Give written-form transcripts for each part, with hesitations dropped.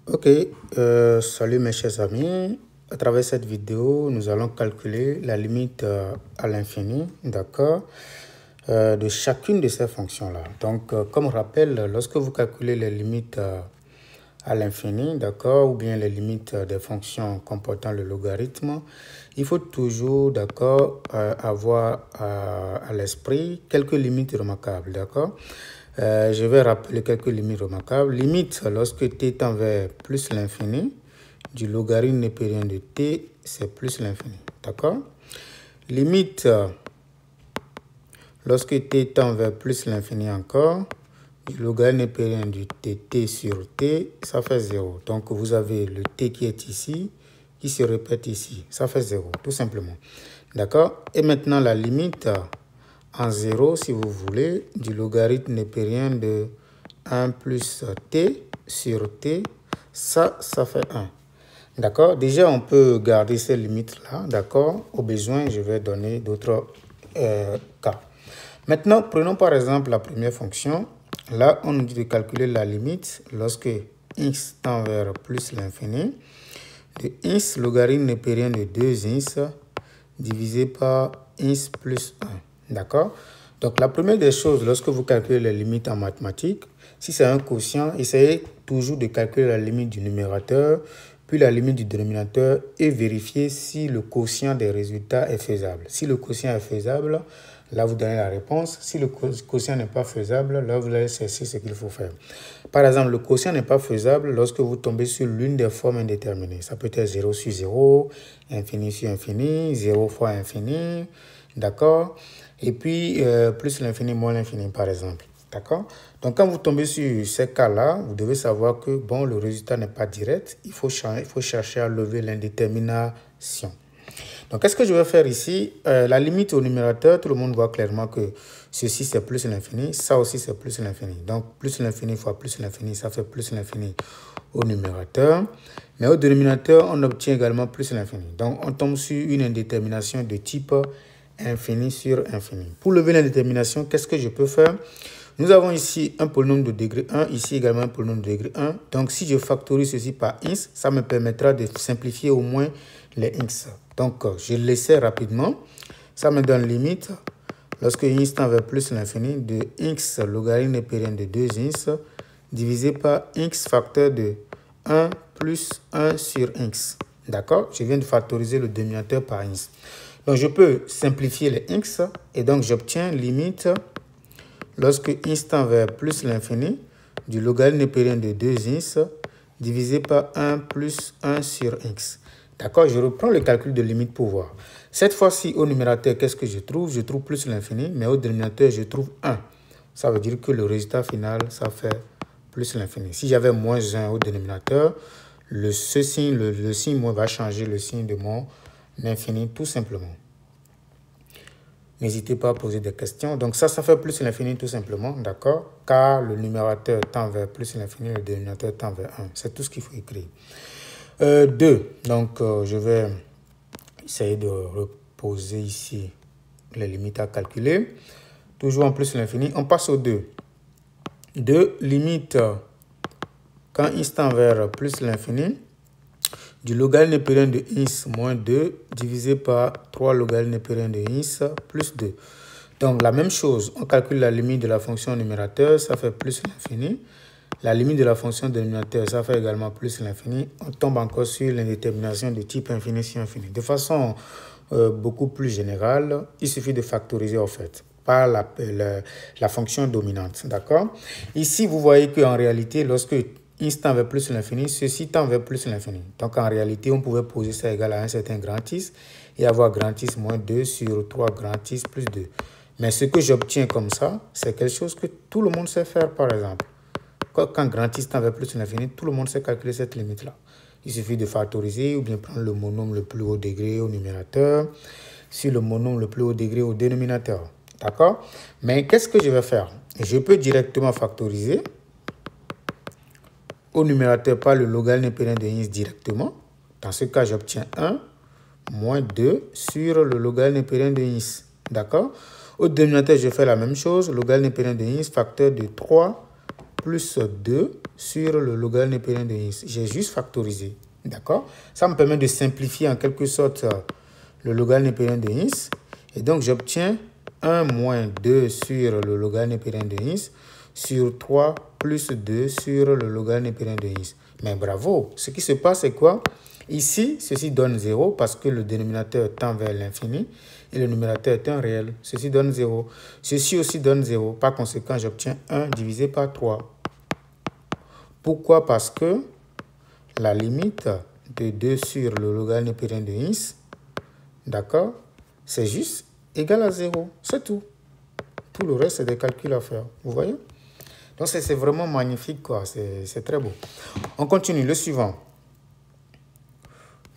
Ok, salut mes chers amis. À travers cette vidéo, nous allons calculer la limite à l'infini, d'accord, de chacune de ces fonctions-là. Donc, comme rappel, lorsque vous calculez les limites à l'infini, d'accord, ou bien les limites des fonctions comportant le logarithme, il faut toujours, d'accord, avoir à l'esprit quelques limites remarquables, d'accord. Je vais rappeler quelques limites remarquables. Limite lorsque t tend vers plus l'infini du logarithme népérien de t, c'est plus l'infini, d'accord. Limite lorsque t tend vers plus l'infini encore, du logarithme népérien du tt sur t, ça fait 0. Donc vous avez le t qui est ici, qui se répète ici, ça fait 0, tout simplement. D'accord. Et maintenant la limite en 0, si vous voulez, du logarithme népérien de 1 plus t sur t, ça fait 1. D'accord. Déjà, on peut garder ces limites-là. D'accord. Au besoin, je vais donner d'autres cas. Maintenant, prenons par exemple la première fonction. Là, on nous dit de calculer la limite lorsque x tend vers plus l'infini de x logarithme népérien de 2x divisé par x plus 1. D'accord? Donc, la première des choses, lorsque vous calculez les limites en mathématiques, si c'est un quotient, essayez toujours de calculer la limite du numérateur, puis la limite du dénominateur et vérifier si le quotient des résultats est faisable. Si le quotient est faisable, là, vous donnez la réponse. Si le quotient n'est pas faisable, là, vous allez chercher ce qu'il faut faire. Par exemple, le quotient n'est pas faisable lorsque vous tombez sur l'une des formes indéterminées. Ça peut être 0 sur 0, infini sur infini, 0 fois infini, d'accord? Et puis, plus l'infini moins l'infini, par exemple. D'accord? Donc, quand vous tombez sur ces cas-là, vous devez savoir que, bon, le résultat n'est pas direct. Il faut chercher à lever l'indétermination. Donc, qu'est-ce que je vais faire ici? La limite au numérateur, tout le monde voit clairement que ceci, c'est plus l'infini. Ça aussi, c'est plus l'infini. Donc, plus l'infini fois plus l'infini, ça fait plus l'infini au numérateur. Mais au dénominateur, on obtient également plus l'infini. Donc, on tombe sur une indétermination de type infini sur infini. Pour lever l'indétermination, qu'est-ce que je peux faire? Nous avons ici un polynôme de degré 1, ici également un polynôme de degré 1. Donc, si je factorise ceci par x, ça me permettra de simplifier au moins les x. Donc, je l'essaie rapidement. Ça me donne limite, lorsque x tend vers plus l'infini, de x logarithme népérien de 2x divisé par x facteur de 1 plus 1 sur x. D'accord? Je viens de factoriser le dénominateur par x. Donc, je peux simplifier les x et donc j'obtiens limite lorsque x tend vers plus l'infini du logarithme népérien de 2x divisé par 1 plus 1 sur x. D'accord, je reprends le calcul de limite pour voir. Cette fois-ci, au numérateur, qu'est-ce que je trouve? Je trouve plus l'infini, mais au dénominateur, je trouve 1. Ça veut dire que le résultat final, ça fait plus l'infini. Si j'avais moins 1 au dénominateur, le signe moins va changer le signe de mon infini, tout simplement. N'hésitez pas à poser des questions. Donc ça fait plus l'infini tout simplement, d'accord? Car le numérateur tend vers plus l'infini, le dénominateur tend vers 1. C'est tout ce qu'il faut écrire. 2. Donc je vais essayer de reposer ici les limites à calculer. Toujours en plus l'infini. On passe au 2. 2, limite quand x tend vers plus l'infini du logarithme népérien de x moins 2 divisé par 3 logarithme népérien de x plus 2. Donc, la même chose, on calcule la limite de la fonction numérateur, ça fait plus l'infini. La limite de la fonction dénominateur, ça fait également plus l'infini. On tombe encore sur l'indétermination de type infini sur infini. De façon beaucoup plus générale, il suffit de factoriser en fait par la fonction dominante. D'accord? Ici, vous voyez qu'en réalité, lorsque x tend vers plus l'infini, ceci tend vers plus l'infini. Donc, en réalité, on pouvait poser ça égal à un certain grand x et avoir grand x moins 2 sur 3 grand x plus 2. Mais ce que j'obtiens comme ça, c'est quelque chose que tout le monde sait faire, par exemple. Quand grand x tend vers plus l'infini, tout le monde sait calculer cette limite-là. Il suffit de factoriser ou bien prendre le monôme le plus haut degré au numérateur, sur le monôme le plus haut degré au dénominateur. D'accord? Mais qu'est-ce que je vais faire? Je peux directement factoriser au numérateur par le logarithme népérien de x directement. Dans ce cas, j'obtiens 1 moins 2 sur le logarithme népérien de x. D'accord? Au dénominateur, je fais la même chose. Logarithme népérien de x, facteur de 3 plus 2 sur le logarithme népérien de ins. J'ai juste factorisé. D'accord? Ça me permet de simplifier en quelque sorte le logarithme népérien de ins. Et donc, j'obtiens 1 moins 2 sur le logarithme népérien de ins sur 3 plus 2 sur le logarithme népérien de ins. Mais bravo! Ce qui se passe, c'est quoi? Ici, ceci donne 0 parce que le dénominateur tend vers l'infini et le numérateur est un réel. Ceci donne 0. Ceci aussi donne 0. Par conséquent, j'obtiens 1 divisé par 3. Pourquoi? Parce que la limite de 2 sur le logarithme népérien de ins, d'accord, c'est juste égal à 0. C'est tout. Tout le reste, c'est des calculs à faire. Vous voyez? Donc, c'est vraiment magnifique, quoi. C'est très beau. On continue. Le suivant.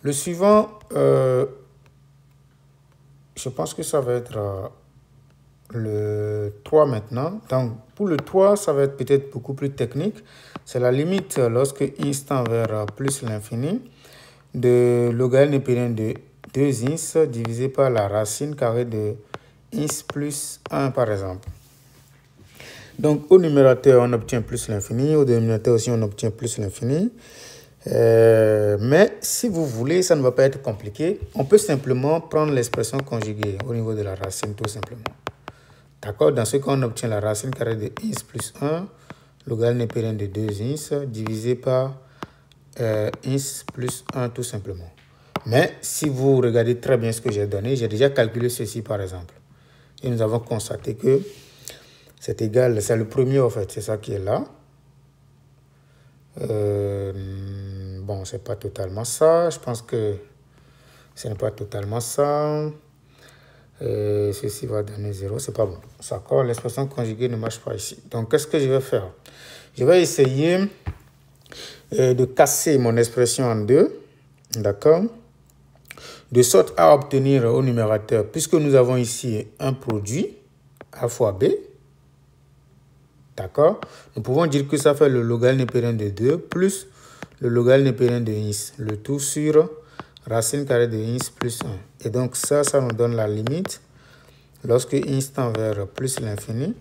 Le suivant, je pense que ça va être le 3 maintenant. Donc, pour le 3, ça va être peut-être beaucoup plus technique. C'est la limite lorsque ins tend vers plus l'infini de logarithme népérien de 2 ins divisé par la racine carrée de ins plus 1, par exemple. Donc, au numérateur, on obtient plus l'infini. Au dénominateur aussi, on obtient plus l'infini. Mais si vous voulez, ça ne va pas être compliqué. On peut simplement prendre l'expression conjuguée au niveau de la racine, tout simplement. D'accord? Dans ce cas, on obtient la racine carrée de ins plus 1, logarithme népérien de 2 ins, divisé par ins plus 1, tout simplement. Mais si vous regardez très bien ce que j'ai donné, j'ai déjà calculé ceci, par exemple. Et nous avons constaté que c'est égal, c'est le premier, en fait, c'est ça qui est là. Bon, c'est pas totalement ça. Je pense que ce n'est pas totalement ça. Ceci va donner 0. C'est pas bon. D'accord, l'expression conjuguée ne marche pas ici. Donc, qu'est-ce que je vais faire? Je vais essayer de casser mon expression en deux. D'accord? De sorte à obtenir au numérateur, puisque nous avons ici un produit, A fois B. D'accord? Nous pouvons dire que ça fait le logarithme népérien de 2 plus le logarithme népérien de ins. Le tout sur racine carrée de ins plus 1. Et donc ça nous donne la limite lorsque ins tend vers plus l'infini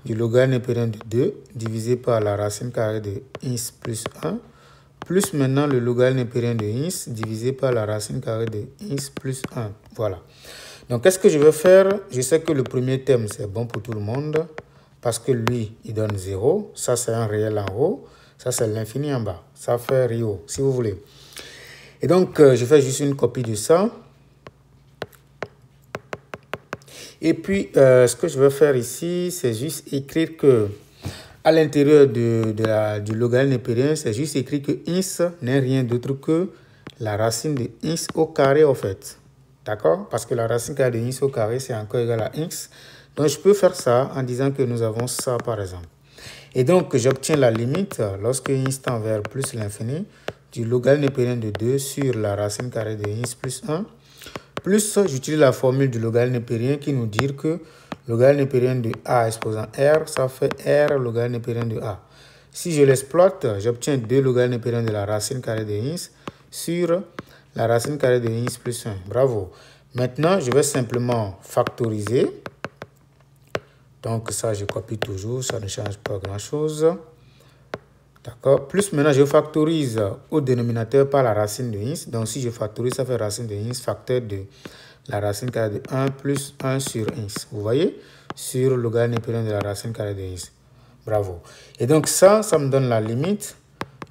du logarithme népérien de 2 divisé par la racine carrée de ins plus 1 plus maintenant le logarithme népérien de ins divisé par la racine carrée de ins plus 1. Voilà. Donc qu'est-ce que je vais faire? Je sais que le premier terme c'est bon pour tout le monde. Parce que lui, il donne 0. Ça, c'est un réel en haut. Ça, c'est l'infini en bas. Ça fait Rio, si vous voulez. Et donc, je fais juste une copie de ça. Et puis, ce que je vais faire ici, c'est juste écrire que à l'intérieur du logarithme népérien, c'est juste écrire que ins n'est rien d'autre que la racine de ins au carré, en fait. D'accord? Parce que la racine carrée de ins au carré, c'est encore égal à x. Donc, je peux faire ça en disant que nous avons ça, par exemple. Et donc, j'obtiens la limite lorsque ins tend vers plus l'infini du logarithme népérien de 2 sur la racine carrée de ins plus 1. Plus, j'utilise la formule du logarithme népérien qui nous dit que le logarithme népérien de a exposant r, ça fait r logarithme népérien de a. Si je l'exploite, j'obtiens 2 logarithmes népériens de la racine carrée de ins sur la racine carrée de ins plus 1. Bravo. Maintenant, je vais simplement factoriser. Donc ça, je copie toujours, ça ne change pas grand-chose. D'accord. Plus maintenant, je factorise au dénominateur par la racine de ins. Donc si je factorise, ça fait racine de ins facteur de la racine carrée de 1 plus 1 sur ins. Vous voyez? Sur le logarithme népérien de la racine carrée de ins. Bravo. Et donc ça me donne la limite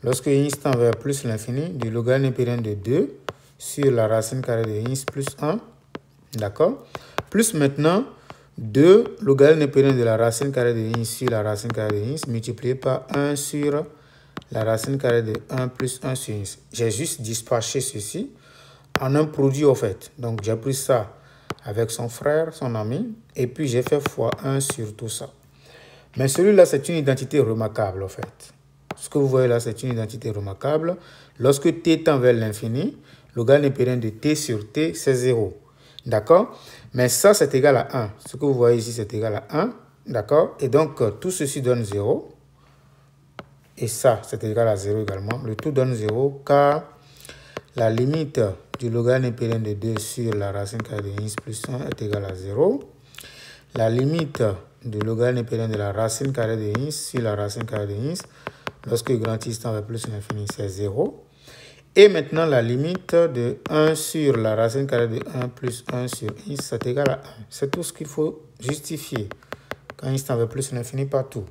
lorsque ins tend vers plus l'infini du logarithme népérien de 2 sur la racine carrée de ins plus 1. D'accord. Plus maintenant 2 logarithme népérien de la racine carrée de ins sur la racine carrée de ins multiplié par 1 sur la racine carrée de 1 plus 1 sur ins. J'ai juste dispatché ceci en un produit, au fait. Donc, j'ai pris ça avec son frère, son ami, et puis j'ai fait fois 1 sur tout ça. Mais celui-là, c'est une identité remarquable, en fait. Ce que vous voyez là, c'est une identité remarquable. Lorsque t tend vers l'infini, le logarithme népérien de t sur t, c'est 0. D'accord? Mais ça, c'est égal à 1. Ce que vous voyez ici, c'est égal à 1. D'accord? Et donc, tout ceci donne 0. Et ça, c'est égal à 0 également. Le tout donne 0 car la limite du logarithme népérien de 2 sur la racine carrée de ins plus 1 est égale à 0. La limite du logarithme népérien de la racine carrée de x sur la racine carrée de x. Lorsque grand x tend vers plus l'infini, c'est 0. Et maintenant, la limite de 1 sur la racine carrée de 1 plus 1 sur x, c'est égal à 1. C'est tout ce qu'il faut justifier quand x tend vers plus l'infini partout.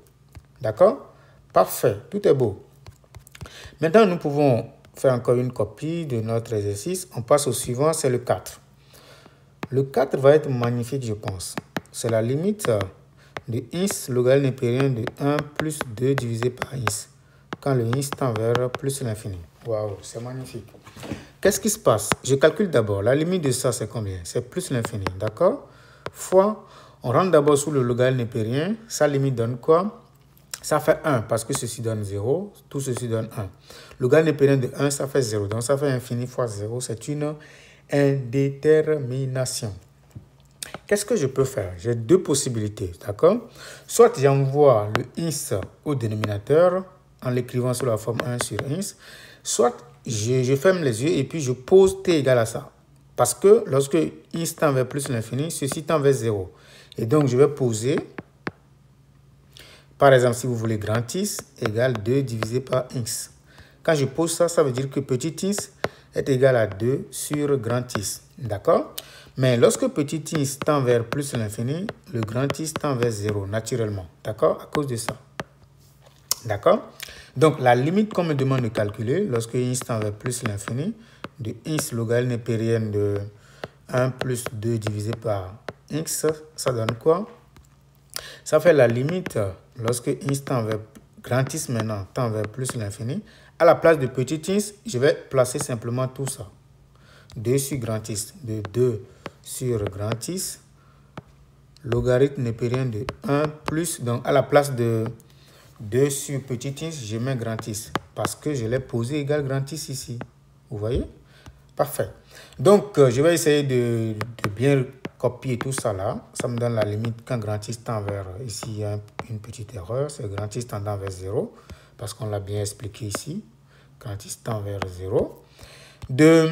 D'accord? Parfait, tout est beau. Maintenant, nous pouvons faire encore une copie de notre exercice. On passe au suivant, c'est le 4. Le 4 va être magnifique, je pense. C'est la limite de x logarithme népérien de 1 plus 2 divisé par x, quand le x tend vers plus l'infini. Waouh, c'est magnifique. Qu'est-ce qui se passe? Je calcule d'abord. La limite de ça, c'est combien? C'est plus l'infini, d'accord? Fois, on rentre d'abord sous le logarithme népérien. Sa limite donne quoi? Ça fait 1, parce que ceci donne 0. Tout ceci donne 1. Le logarithme népérien de 1, ça fait 0. Donc, ça fait infini fois 0. C'est une indétermination. Qu'est-ce que je peux faire? J'ai deux possibilités, d'accord? Soit j'envoie le x au dénominateur en l'écrivant sous la forme 1 sur x, soit je ferme les yeux et puis je pose t égale à ça. Parce que lorsque x tend vers plus l'infini, ceci tend vers 0. Et donc, je vais poser, par exemple, si vous voulez, grand x égale 2 divisé par x. Quand je pose ça, ça veut dire que petit x est égal à 2 sur grand x. D'accord? Mais lorsque petit x tend vers plus l'infini, le grand x tend vers 0, naturellement. D'accord? À cause de ça. D'accord? Donc, la limite qu'on me demande de calculer, lorsque x tend vers plus l'infini, de x logarithme népérien de 1 plus 2 divisé par x, ça donne quoi? Ça fait la limite, lorsque x tend vers grand x maintenant, tend vers plus l'infini. À la place de petit x, je vais placer simplement tout ça. 2 sur grand x, de 2 sur grand x, logarithme népérien de 1 plus, donc à la place de 2 sur petit x, je mets grand x, parce que je l'ai posé égal grand x ici. Vous voyez? Parfait. Donc, je vais essayer de bien copier tout ça là. Ça me donne la limite quand grand x tend vers, ici il y a une petite erreur, c'est grand x tendant vers 0, parce qu'on l'a bien expliqué ici. Grand x tend vers 0. De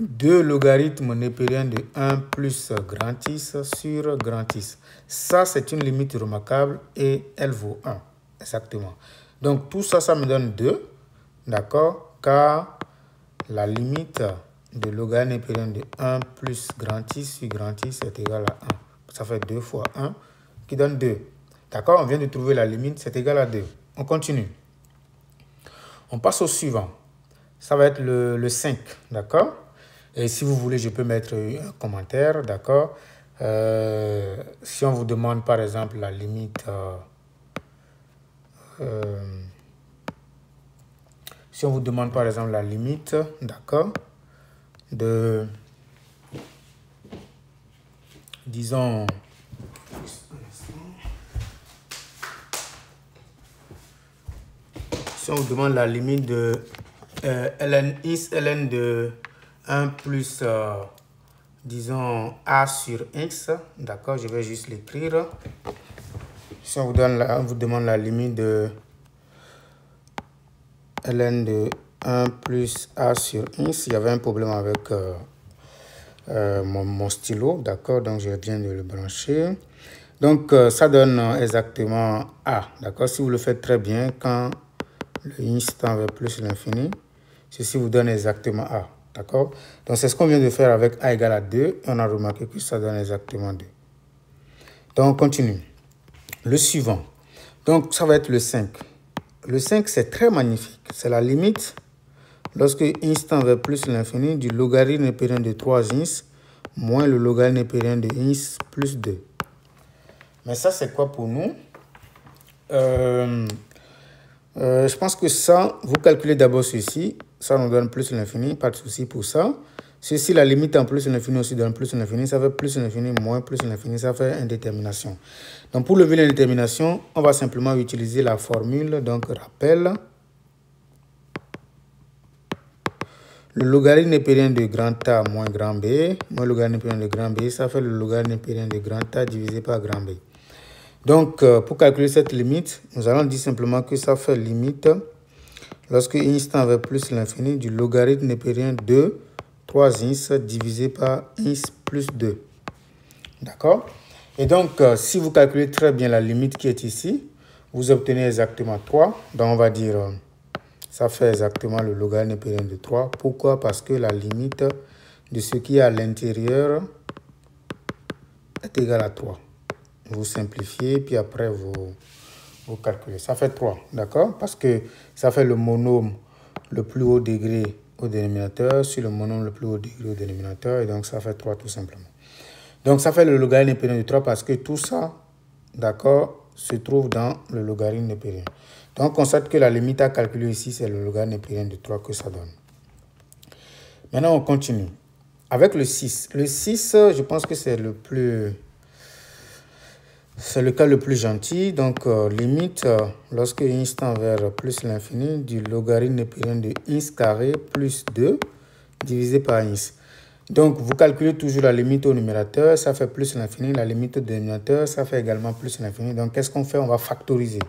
2 logarithmes népériens de 1 plus grand x sur grand x. Ça, c'est une limite remarquable et elle vaut 1. Exactement. Donc, tout ça, ça me donne 2. D'accord? Car la limite de logarithme népérien de 1 plus grand x sur grand x est égal à 1. Ça fait 2 fois 1 qui donne 2. D'accord? On vient de trouver la limite, c'est égal à 2. On continue. On passe au suivant. Ça va être le 5. D'accord? Et si vous voulez, je peux mettre un commentaire. D'accord? Si on vous demande, par exemple, la limite... si on vous demande, par exemple, la limite, d'accord, de... Disons... Si on vous demande la limite de ln de 1 plus, disons, a sur x, d'accord, je vais juste l'écrire. Si on vous demande la limite de ln de 1 plus a sur x, il y avait un problème avec mon stylo, d'accord, donc je viens de le brancher. Donc, ça donne exactement a, d'accord. Si vous le faites très bien, quand le x tend vers plus l'infini, ceci vous donne exactement a, d'accord. Donc, c'est ce qu'on vient de faire avec a égale à 2. On a remarqué que ça donne exactement 2. Donc, on continue. Le suivant. Donc, ça va être le 5. Le 5, c'est très magnifique. C'est la limite, lorsque x tend vers plus l'infini, du logarithme népérien de 3x moins le logarithme népérien de x plus 2. Mais ça, c'est quoi pour nous? Je pense que ça, vous calculez d'abord ceci. Ça nous donne plus l'infini, pas de souci pour ça. Ceci, la limite en plus l'infini aussi donne plus l'infini. Ça fait plus l'infini moins plus l'infini. Ça fait indétermination. Donc, pour lever l'indétermination, on va simplement utiliser la formule. Donc, rappel. Le logarithme népérien de grand A moins grand B, moins le logarithme népérien de grand B, ça fait le logarithme népérien de grand A divisé par grand B. Donc, pour calculer cette limite, nous allons dire simplement que ça fait limite lorsque x tend vers plus l'infini du logarithme népérien de 3x divisé par x plus 2. D'accord? Et donc, si vous calculez très bien la limite qui est ici, vous obtenez exactement 3. Donc, on va dire, ça fait exactement le logarithme népérien de 3. Pourquoi? Parce que la limite de ce qui est à l'intérieur est égale à 3. Vous simplifiez, puis après, vous calculez. Ça fait 3, d'accord? Parce que ça fait le monôme le plus haut degré au dénominateur sur le monôme le plus haut degré au dénominateur. Et donc, ça fait 3 tout simplement. Donc, ça fait le logarithme népérien de 3 parce que tout ça, d'accord, se trouve dans le logarithme népérien. Donc, on constate que la limite à calculer ici, c'est le logarithme népérien de 3 que ça donne. Maintenant, on continue. Avec le 6. Le 6, je pense que c'est le cas le plus gentil. Donc, limite, lorsque x tend vers plus l'infini, du logarithme népérien de x carré plus 2 divisé par x. Donc, vous calculez toujours la limite au numérateur, ça fait plus l'infini. La limite au dénominateur, ça fait également plus l'infini. Donc, qu'est-ce qu'on fait? On va factoriser.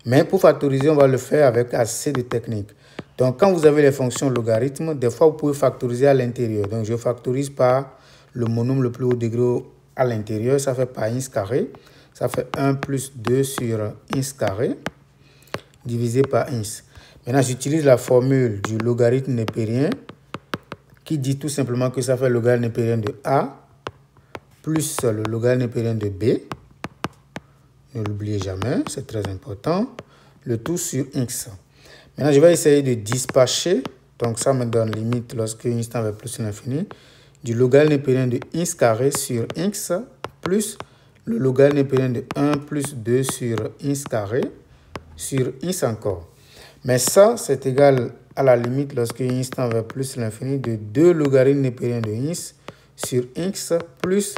Mais pour factoriser, on va le faire avec assez de techniques. Donc, quand vous avez les fonctions logarithmes, des fois, vous pouvez factoriser à l'intérieur. Donc, je factorise par le monôme le plus haut degré à l'intérieur. Ça fait par x carré. Ça fait 1 plus 2 sur x carré divisé par x. Maintenant, j'utilise la formule du logarithme népérien qui dit tout simplement que ça fait le logarithme népérien de A plus le logarithme népérien de B. Ne l'oubliez jamais, c'est très important. Le tout sur x. Maintenant, je vais essayer de dispatcher. Donc, ça me donne limite lorsque x tend vers plus l'infini du logarithme népérien de x carré sur x plus le logarithme népérien de 1 plus 2 sur x carré sur x encore. Mais ça, c'est égal à la limite lorsque x tend vers plus l'infini de 2 logarithmes népériens de x sur x plus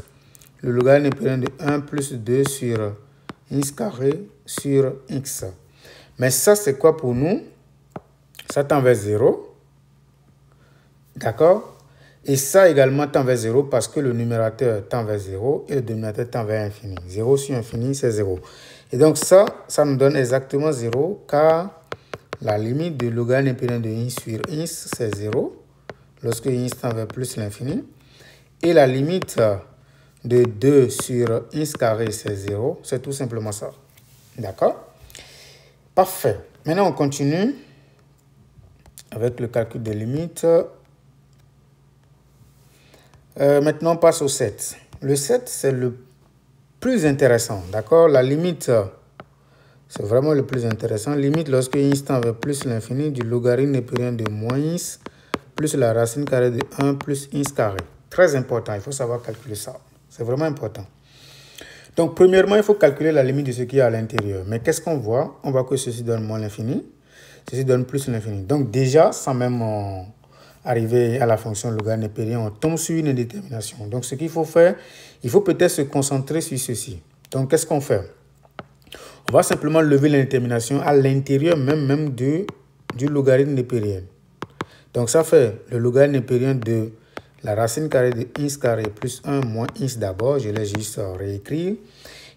le logarithme népérien de 1 plus 2 sur x carré sur x. Mais ça, c'est quoi pour nous? Ça tend vers 0. D'accord? Et ça également tend vers 0 parce que le numérateur tend vers 0 et le dénominateur tend vers infini. 0 sur infini, c'est 0. Et donc ça nous donne exactement 0 car la limite du logarithme népérien de x sur x, c'est 0 lorsque x tend vers plus l'infini. Et la limite de 2 sur x carré, c'est 0. C'est tout simplement ça. D'accord? Parfait. Maintenant, on continue avec le calcul des limites. Maintenant, on passe au 7. Le 7, c'est le plus intéressant. D'accord? La limite, c'est vraiment le plus intéressant. Limite lorsque x tend vers plus l'infini du logarithme népérien de moins x plus la racine carrée de 1 plus x carré. Très important, il faut savoir calculer ça. C'est vraiment important. Donc, premièrement, il faut calculer la limite de ce qui est à l'intérieur. Mais qu'est-ce qu'on voit? On voit que ceci donne moins l'infini. Ceci donne plus l'infini. Donc, déjà, sans même arriver à la fonction logarithme népérien, on tombe sur une indétermination. Donc, ce qu'il faut faire, il faut peut-être se concentrer sur ceci. Donc, qu'est-ce qu'on fait? On va simplement lever l'indétermination à l'intérieur même du logarithme népérien. Donc, ça fait le logarithme népérien de la racine carrée de x carré plus 1 moins x d'abord. Je l'ai juste réécrit.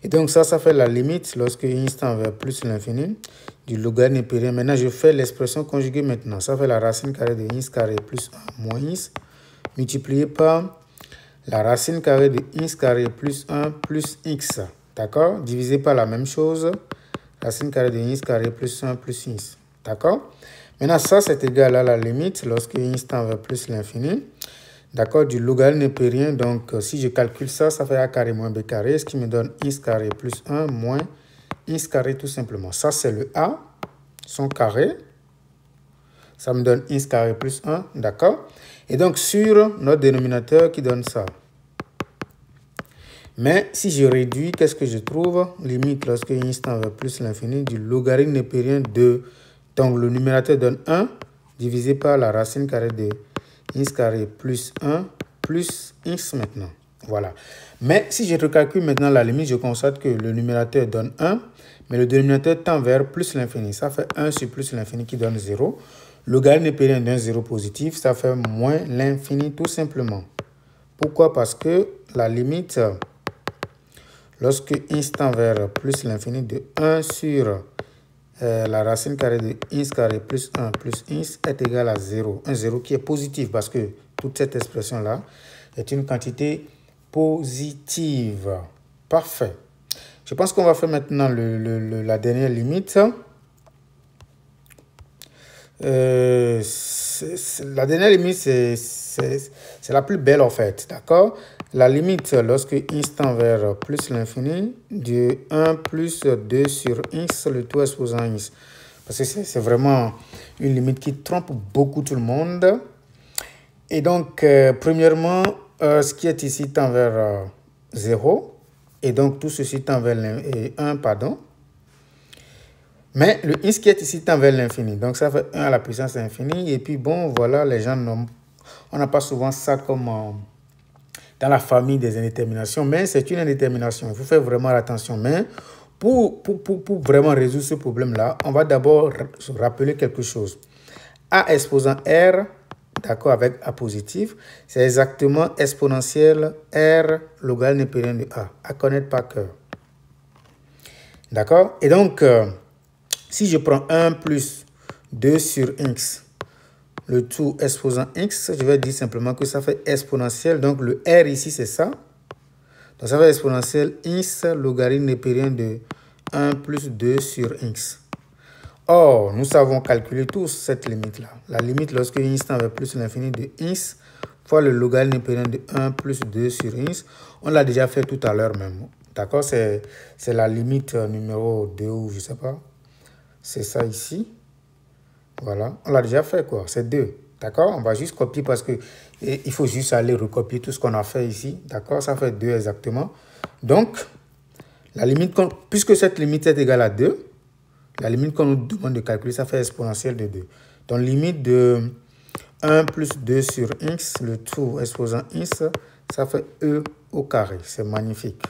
Et donc, ça fait la limite lorsque x tend vers plus l'infini du logarithme népérien. Maintenant, je fais l'expression conjuguée maintenant. Ça fait la racine carrée de x carré plus 1 moins x multiplié par la racine carrée de x carré plus 1 plus x. D'accord? Divisé par la même chose. Racine carrée de x carré plus 1 plus x. D'accord? Maintenant, ça, c'est égal à la limite lorsque x tend vers plus l'infini. D'accord, du logarithme népérien. Donc, si je calcule ça, ça fait a carré moins b carré, ce qui me donne x carré plus 1 moins x carré tout simplement. Ça, c'est le a, son carré. Ça me donne x carré plus 1, d'accord? Et donc, sur notre dénominateur qui donne ça. Mais si je réduis, qu'est-ce que je trouve? Limite lorsque x tend vers plus l'infini du logarithme népérien de... Donc, le numérateur donne 1 divisé par la racine carrée de x carré plus 1 plus x maintenant. Voilà. Mais si je recalcule maintenant la limite, je constate que le numérateur donne 1, mais le dénominateur tend vers plus l'infini. Ça fait 1 sur plus l'infini qui donne 0. Le logarithme népérien d'un 0 positif, ça fait moins l'infini tout simplement. Pourquoi? Parce que la limite, lorsque x tend vers plus l'infini de 1 sur la racine carrée de x carré plus 1 plus x est égal à 0. Un 0 qui est positif parce que toute cette expression-là est une quantité positive. Parfait. Je pense qu'on va faire maintenant la dernière limite. La dernière limite, c'est la plus belle en fait, d'accord? La limite, lorsque x tend vers plus l'infini, de 1 plus 2 sur x, le tout exposant x. Parce que c'est vraiment une limite qui trompe beaucoup tout le monde. Et donc, premièrement, ce qui est ici tend vers 0. Et donc, tout ceci tend vers 1, pardon. Mais le x qui est ici tend vers l'infini. Donc, ça fait 1 à la puissance infinie. Et puis, bon, voilà, les gens on n'a pas souvent ça comme dans la famille des indéterminations. Mais c'est une indétermination. Il faut faire vraiment attention. Mais pour vraiment résoudre ce problème-là, on va d'abord se rappeler quelque chose. A exposant R, d'accord, avec A positif, c'est exactement exponentielle R logarithme népérien de A. À connaître par cœur. D'accord? Et donc, si je prends 1 plus 2 sur x, le tout exposant x, je vais dire simplement que ça fait exponentielle. Donc, le R ici, c'est ça. Donc, ça fait exponentielle x logarithme népérien de 1 plus 2 sur x. Or, nous savons calculer tous cette limite-là. La limite lorsque x tend vers plus l'infini de x fois le logarithme népérien de 1 plus 2 sur x. On l'a déjà fait tout à l'heure même. D'accord? C'est la limite numéro 2 ou je ne sais pas. C'est ça ici. Voilà. On l'a déjà fait quoi. C'est 2. D'accord? On va juste copier parce que il faut juste aller recopier tout ce qu'on a fait ici. D'accord? Ça fait 2 exactement. Donc, la limite, puisque cette limite est égale à 2, la limite qu'on nous demande de calculer, ça fait exponentielle de 2. Donc, limite de 1 plus 2 sur x, le tout exposant x, ça fait e au carré. C'est magnifique.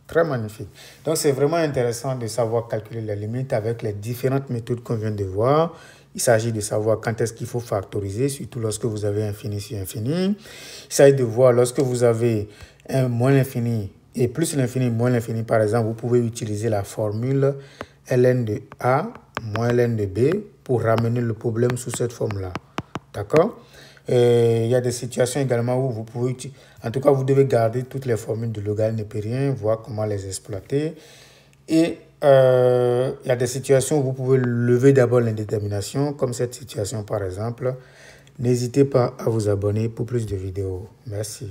Très magnifique. Donc, c'est vraiment intéressant de savoir calculer les limites avec les différentes méthodes qu'on vient de voir. Il s'agit de savoir quand est-ce qu'il faut factoriser, surtout lorsque vous avez infini sur infini. Il s'agit de voir lorsque vous avez un moins l'infini et plus l'infini, moins l'infini, par exemple, vous pouvez utiliser la formule ln de A moins ln de B pour ramener le problème sous cette forme-là. D'accord? Il y a des situations également où vous pouvez, en tout cas, vous devez garder toutes les formules de logarithme népérien, voir comment les exploiter. Et il y a des situations où vous pouvez lever d'abord l'indétermination, comme cette situation par exemple. N'hésitez pas à vous abonner pour plus de vidéos. Merci.